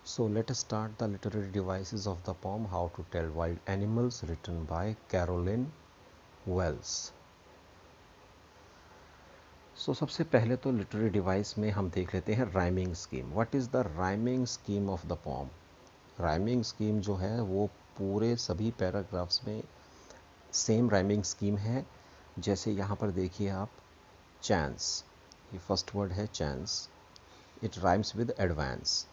So let us start the literary devices of the poem How to Tell Wild Animals, written by Carolyn Wells. So सबसे पहले तो literary device में हम देख लेते हैं rhyming scheme. What is the rhyming scheme of the pome? Rhyming scheme जो है वो पूरे सभी पैराग्राफ्स में सेम राइमिंग स्कीम है. जैसे यहाँ पर देखिए आप, चांस, ये फर्स्ट वर्ड है chance, it rhymes with advance.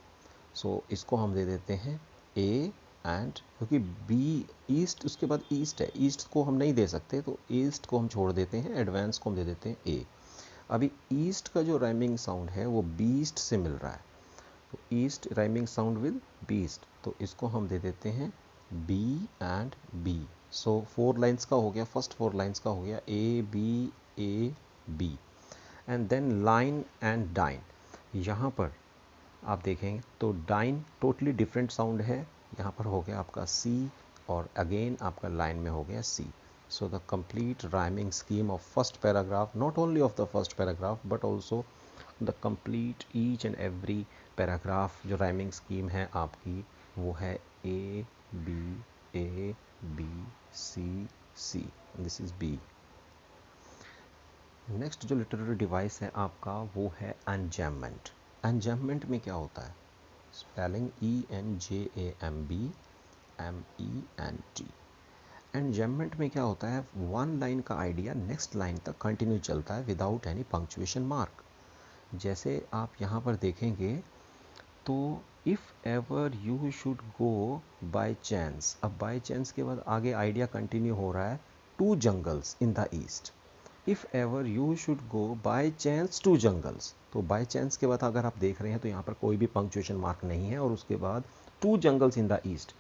So इसको हम दे देते हैं ए एंड, क्योंकि बी ईस्ट, उसके बाद ईस्ट है, ईस्ट को हम नहीं दे सकते तो ईस्ट को हम छोड़ देते हैं, एडवांस को हम दे देते हैं ए. अभी ईस्ट का जो राइमिंग साउंड है वो बीस्ट से मिल रहा है, तो east rhyming sound with beast, तो इसको हम दे देते हैं B and B. So 4 lines का हो गया, फर्स्ट 4 लाइन्स का हो गया A B. And then line and dine. यहाँ पर आप देखेंगे तो डाइन टोटली डिफरेंट साउंड है, यहाँ पर हो गया आपका सी, और अगेन आपका लाइन में हो गया C. So the complete rhyming scheme of first paragraph, not only of the first paragraph but also the complete each and every paragraph, जो राइमिंग स्कीम है आपकी वो है A B C C. This is B. Next जो literary device है आपका वो है एनजैममेंट. एनजैममेंट में क्या होता है? Spelling ENJAMBMENT. एनजैममेंट में क्या होता है? वन लाइन का आइडिया नेक्स्ट लाइन तक कंटिन्यू चलता है विदाउट एनी पंक्चुएशन मार्क. जैसे आप यहाँ पर देखेंगे तो if ever you should go by chance, अब बाय चांस के बाद आगे आइडिया कंटिन्यू हो रहा है to jungles in the east. If ever you should go by chance to jungles, तो बाय चांस के बाद अगर आप देख रहे हैं तो यहाँ पर कोई भी पंक्चुएशन मार्क नहीं है, और उसके बाद to jungles in the east.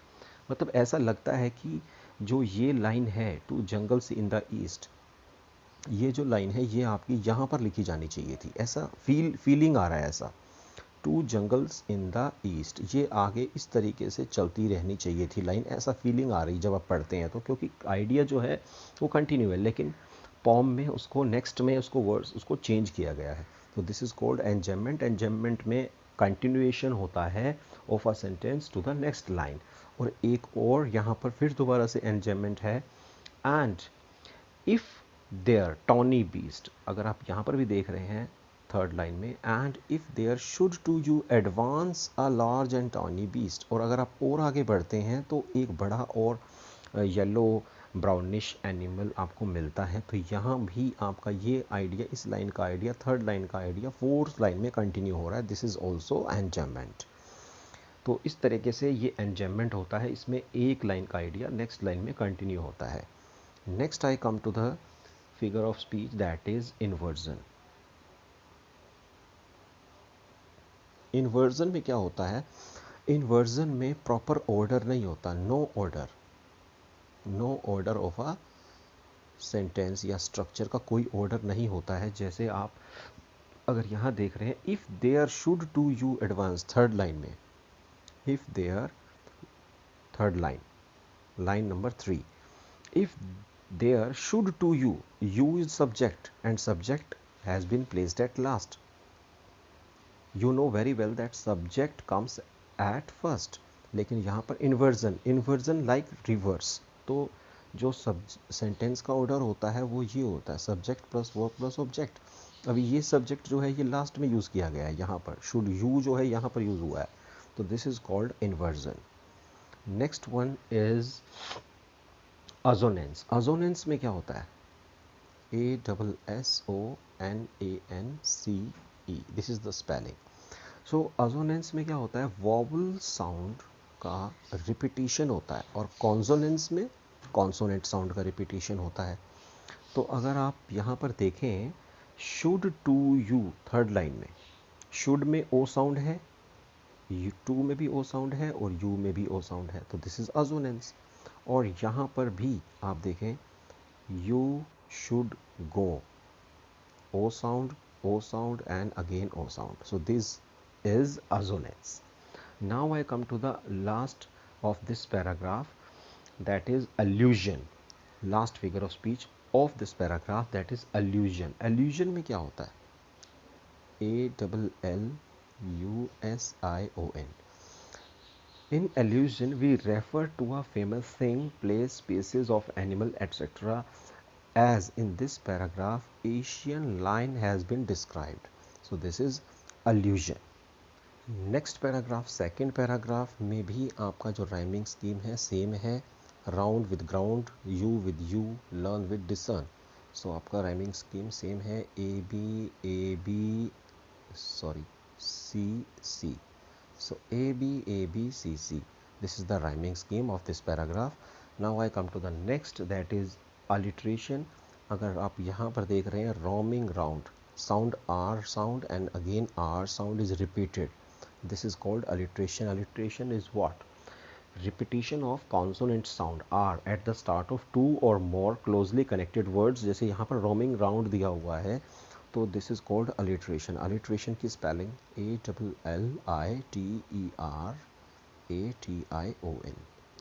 मतलब ऐसा लगता है कि जो ये लाइन है to jungles in the east, ये जो लाइन है ये आपकी यहाँ पर लिखी जानी चाहिए थी. ऐसा फीलिंग आ रहा है, ऐसा to jungles in the east, ये आगे इस तरीके से चलती रहनी चाहिए थी लाइन, ऐसा फीलिंग आ रही जब आप पढ़ते हैं तो, क्योंकि आइडिया जो है वो कंटिन्यू है, लेकिन पॉम में उसको नेक्स्ट में उसको वर्ड्स उसको चेंज किया गया है. तो this is called enjambment. Enjambment में कंटिन्यूएशन होता है of a sentence to the next line. और एक और यहाँ पर फिर दोबारा से एनजैममेंट है. And if there tawny beast, अगर आप यहाँ पर भी देख रहे हैं थर्ड लाइन में, and if there should to you advance a large and tawny beast, और अगर आप और आगे बढ़ते हैं तो एक बड़ा और येलो ब्राउनिश एनिमल आपको मिलता है. तो यहाँ भी आपका ये आइडिया, इस लाइन का आइडिया, थर्ड लाइन का आइडिया फोर्थ लाइन में कंटिन्यू हो रहा है. This is also enjambment. तो इस तरीके से ये एनजैममेंट होता है, इसमें एक लाइन का आइडिया नेक्स्ट लाइन में कंटिन्यू होता है. Next I come to the figure of speech, that is inversion. Inversion में क्या होता है? इन्वर्जन में प्रॉपर ऑर्डर नहीं होता, no order of a sentence या स्ट्रक्चर का कोई ऑर्डर नहीं होता है. जैसे आप अगर यहाँ देख रहे हैं, if there should to you advance, third line में, if there, third line, line number 3, if there should to you, you is subject and subject has been placed at last. You know very well that subject comes at first. लेकिन यहाँ पर inversion like reverse. तो जो सब sentence का order होता है वो ये होता है, subject plus verb plus object. अभी ये सब्जेक्ट जो है ये लास्ट में यूज़ किया गया है, यहाँ पर शुड यू जो है यहाँ पर यूज़ हुआ है. तो this is called inversion. Next one is assonance. Assonance में क्या होता है? ASSONANCE. This is the spelling. So assonance में क्या होता है? वॉवल साउंड का रिपीटिशन होता है, और कॉन्सोनेंस में कॉन्सोनेंट साउंड का रिपीटिशन होता है. तो अगर आप यहाँ पर देखें, should to you, third line में, शुड में ओ साउंड है, टू में भी ओ साउंड है, और यू में भी ओ साउंड है, तो दिस इज अजोनेंस. और यहाँ पर भी आप देखें, you should go, O sound and again O sound. So this is assonance. Now I come to the last of this paragraph, that is allusion. Last figure of speech of this paragraph, that is allusion. Allusion में क्या होता है? ALLUSION. In allusion, we refer to a famous thing, place, species of animal, etc. As in this paragraph, Asian lion has been described. So this is allusion. Next paragraph, second paragraph में भी आपका जो rhyming scheme है same है, round with ground, you with you, learn with discern. So आपका rhyming scheme same है, A B sorry C C. So A B C C. This is the rhyming scheme of this paragraph. Now I come to the next, that is alliteration. अगर आप यहाँ पर देख रहे हैं roaming round, sound R sound and again R sound is repeated. This is called alliteration. Alliteration is what? Repetition of consonant sound R at the start of two or more closely connected words. जैसे यहाँ पर roaming round दिया हुआ है, तो this is called alliteration. Alliteration की spelling ALLITERATION.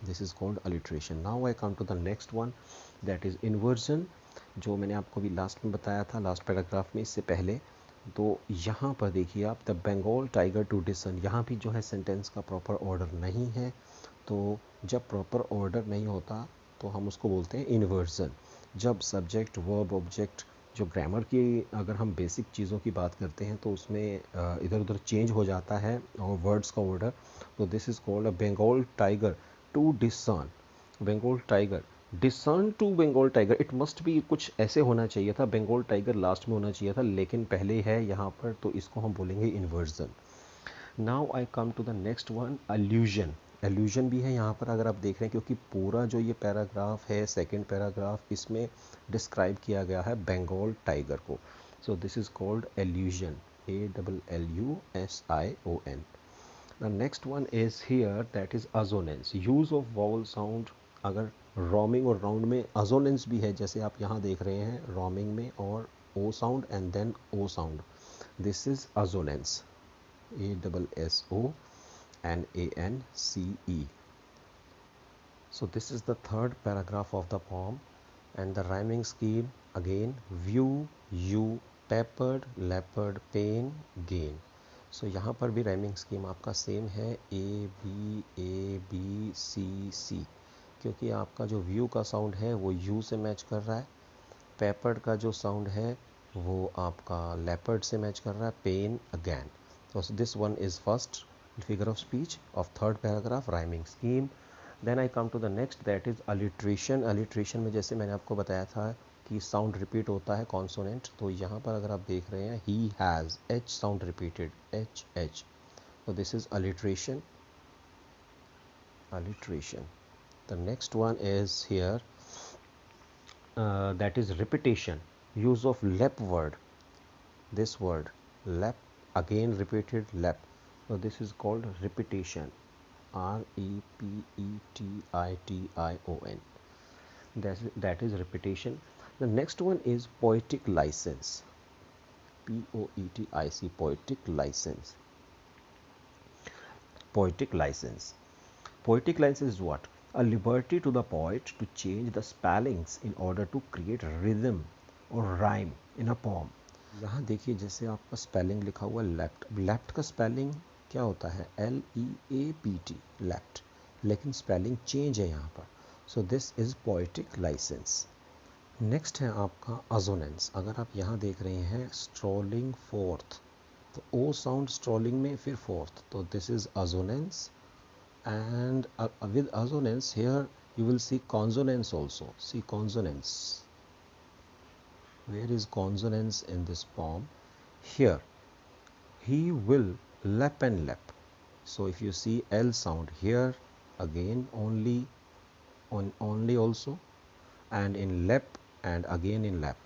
This is called alliteration. Now I come to the next one, that is inversion, जो मैंने आपको भी लास्ट में बताया था, लास्ट पैराग्राफ में, इससे पहले. तो यहाँ पर देखिए आप, द बंगाल टाइगर टू डिसन. यहाँ भी जो है सेंटेंस का प्रॉपर ऑर्डर नहीं है. तो जब प्रॉपर ऑर्डर नहीं होता तो हम उसको बोलते हैं इन्वर्जन. जब सब्जेक्ट, वर्ब, ऑब्जेक्ट, जो ग्रामर की अगर हम बेसिक चीज़ों की बात करते हैं तो उसमें इधर उधर चेंज हो जाता है और वर्ड्स का ऑर्डर. तो this is called a Bengal tiger to discern. Bengal tiger, discern to Bengal tiger, it must be कुछ ऐसे होना चाहिए था, बंगाल टाइगर लास्ट में होना चाहिए था, लेकिन पहले है यहाँ पर, तो इसको हम बोलेंगे inversion. Now I come to the next one, allusion. Allusion भी है यहाँ पर अगर आप देख रहे हैं, क्योंकि पूरा जो ये पैराग्राफ है, सेकंड पैराग्राफ, इसमें डिस्क्राइब किया गया है बंगाल टाइगर को. So this is called allusion, ALLUSION. The next one is here, that is assonance. Use of vowel sound. अगर रोमिंग और राउंड में अजोनेंस भी है, जैसे आप यहाँ देख रहे हैं रोमिंग में, और O sound and then O sound, this is assonance, ASSONANCE. So this is the third paragraph of the poem, and the rhyming scheme again, view, you, peppered, leopard, pain, gain. So यहाँ पर भी rhyming scheme आपका same है, ABCC, क्योंकि आपका जो view का sound है वो u से मैच कर रहा है, peppered का जो साउंड है वो आपका leopard से मैच कर रहा है, pain again. So this one is first figure of speech of third paragraph, rhyming scheme. Then I come to the next, that is alliteration. alliteration में जैसे मैंने आपको बताया था कि साउंड रिपीट होता है कॉन्सोनेंट, तो यहाँ पर अगर आप देख रहे हैं he has, H sound repeated, HH, so this is alliteration. Alliteration. The next one is here, that is repetition. Use of lep word. This word lep, again repeated lep, so this is called repetition, REPETITION. That is repetition. The next one is poetic license, POETIC, poetic license. Poetic license. Poetic license is what? A liberty to the poet to change the spellings in order to create rhythm or rhyme in a poem. यहाँ देखिए, जैसे आपका spelling लिखा हुआ left, left का spelling क्या होता है, LEAPT, लेफ्ट, लेकिन स्पेलिंग चेंज है यहाँ पर. So this is poetic licence. Next है आपका अजोनेंस. अगर आप यहाँ देख रहे हैं स्ट्रोलिंग फोर्थ, तो ओ साउंड स्ट्रोलिंग में, फिर फोर्थ, तो this is assonance. And with assonance here you will see consonance also. See consonance. Where is consonance in this poem? Here. He will lap and lap. So if you see L sound here, again only, only also, and in lap, and again in lap.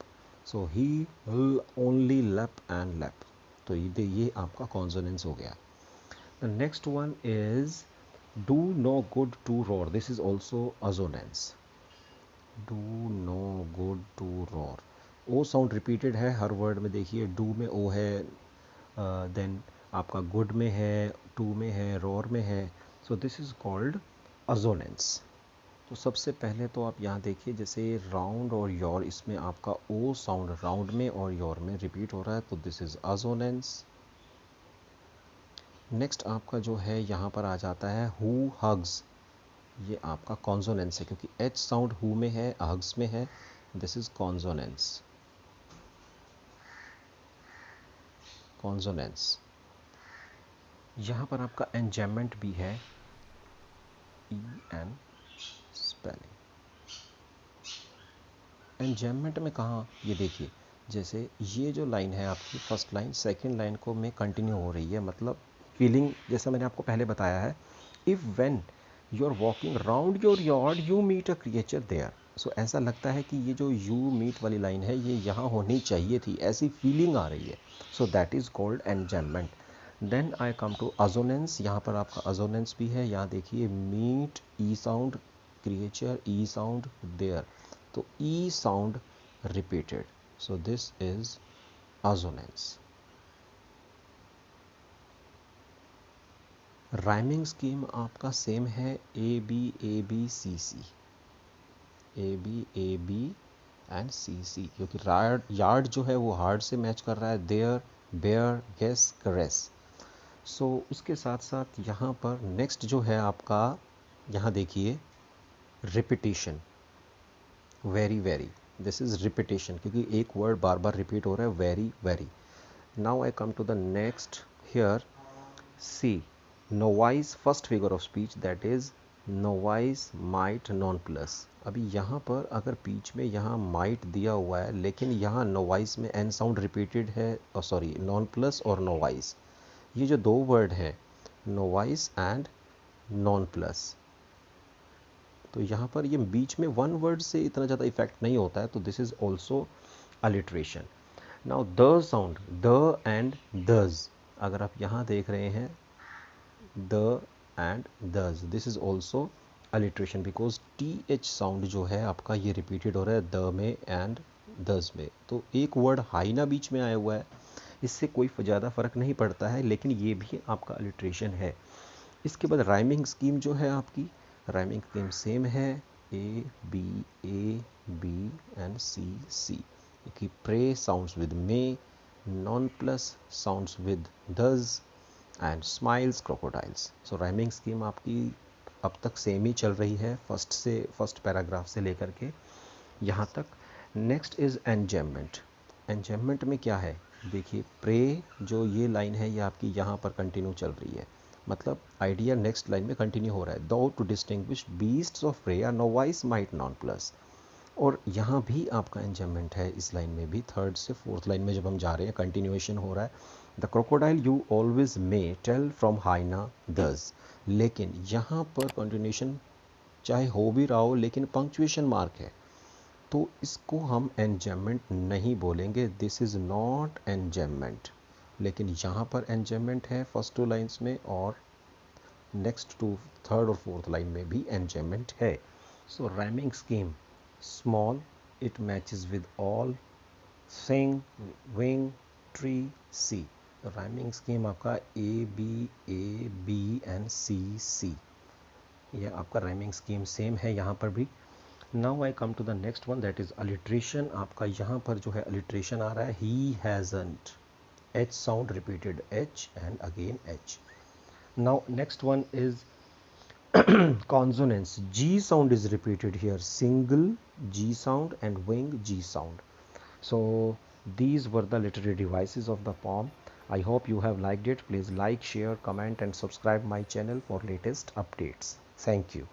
So he will only lap and lap. तो ये आपका consonance हो गया. The next one is do no good to roar. This is also assonance. Do no good to roar. O sound repeated है हर word में. देखिए do में ओ है, देन आपका गुड में है, टू में है, रोर में है. So this is called assonance. तो सबसे पहले तो आप यहाँ देखिए, जैसे राउंड और योर, इसमें आपका ओ साउंड राउंड में और योर में रिपीट हो रहा है, तो दिस इज़ अजोनेंस. नेक्स्ट आपका जो है यहाँ पर आ जाता है हु हग्स, ये आपका कॉन्सोनेंस है क्योंकि एच साउंड हु में है, हग्स में है, दिस इज कॉन्सोनेंस, कॉन्सोनेंस। यहाँ पर आपका एंजैममेंट भी है, ई एन स्पेलिंग। एंजैममेंट में कहाँ, ये देखिए जैसे ये जो लाइन है आपकी फर्स्ट लाइन सेकंड लाइन को में कंटिन्यू हो रही है, मतलब फीलिंग जैसा मैंने आपको पहले बताया है, if when you are walking round your yard you meet a creature there. So ऐसा लगता है कि ये जो यू मीट वाली लाइन है ये यहाँ होनी चाहिए थी, ऐसी फीलिंग आ रही है, so that is called enjambment. Then I come to assonance, यहाँ पर आपका अजोनेंस भी है, यहाँ देखिए meet E sound, creature E sound there, तो E sound repeated, so this is assonance. Rhyming scheme आपका सेम है, A B C C, A B and C C, क्योंकि यार्ड जो है वो हार्ड से मैच कर रहा है, देयर बेयर गेस करेस। सो उसके साथ साथ यहाँ पर नेक्स्ट जो है आपका, यहाँ देखिए repetition, very very, this is repetition क्योंकि एक वर्ड बार बार रिपीट हो रहा है, very very. Now I come to the next here, see novice first figure of speech, that is novice might non plus. अभी यहाँ पर अगर बीच में यहाँ माइट दिया हुआ है लेकिन यहाँ नोवाइस में एन साउंड रिपीटेड है, सॉरी नॉन प्लस और नोवाइस, ये जो दो वर्ड हैं नोवाइस एंड नॉन प्लस, तो यहाँ पर ये बीच में वन वर्ड से इतना ज़्यादा इफेक्ट नहीं होता है, तो this is also alliteration. Now the sound, the end दज, अगर आप यहाँ देख रहे हैं द एंड दज, this is also alliteration because T H sound जो है आपका ये रिपीटेड हो रहा है द में एंड दज में, तो एक वर्ड हाई ना बीच में आया हुआ है, इससे कोई ज़्यादा फर्क नहीं पड़ता है, लेकिन ये भी आपका अलिट्रेशन है। इसके बाद राइमिंग स्कीम जो है आपकी, राइमिंग स्कीम सेम है, A B and C C, कि prey sounds with may, nonplus sounds with thus and smiles crocodiles. So rhyming scheme आपकी अब तक सेम ही चल रही है, फर्स्ट पैराग्राफ से लेकर के यहाँ तक। Next is एंजैममेंट। एंजैममेंट में क्या है, देखिए प्रे जो ये लाइन है ये आपकी यहाँ पर कंटिन्यू चल रही है, मतलब आइडिया नेक्स्ट लाइन में कंटिन्यू हो रहा है, दो to distinguish beasts of prey or novice might non plus, और यहाँ भी आपका एंजॉयमेंट है, इस लाइन में भी थर्ड से फोर्थ लाइन में जब हम जा रहे हैं कंटिन्यूएशन हो रहा है, the crocodile you always may tell from hyena thus, लेकिन यहाँ पर कंटिन्यूएशन चाहे हो भी रहा हो लेकिन पंक्चुएशन मार्क है, तो इसको हम एंजॉयमेंट नहीं बोलेंगे, दिस इज़ नॉट एंजॉयमेंट, लेकिन यहाँ पर एंजॉयमेंट है फर्स्ट टू लाइन्स में और नेक्स्ट टू थर्ड और फोर्थ लाइन में भी एंजॉयमेंट है। So rhyming scheme small, it matches with all, sing, wing, tree, see, तो राइमिंग स्कीम आपका ए बी एंड सी सी, यह आपका राइमिंग स्कीम सेम है यहाँ पर भी। Now I come to the next one, that is alliteration. आपका यहाँ पर जो है अलिट्रेशन आ रहा है, he hasn't, H sound repeated, H and again H. Now next one is consonants, G sound is repeated here, single G sound and wing G sound. So these were the literary devices of the poem. I hope you have liked it. Please like, share, comment and subscribe my channel for latest updates. Thank you.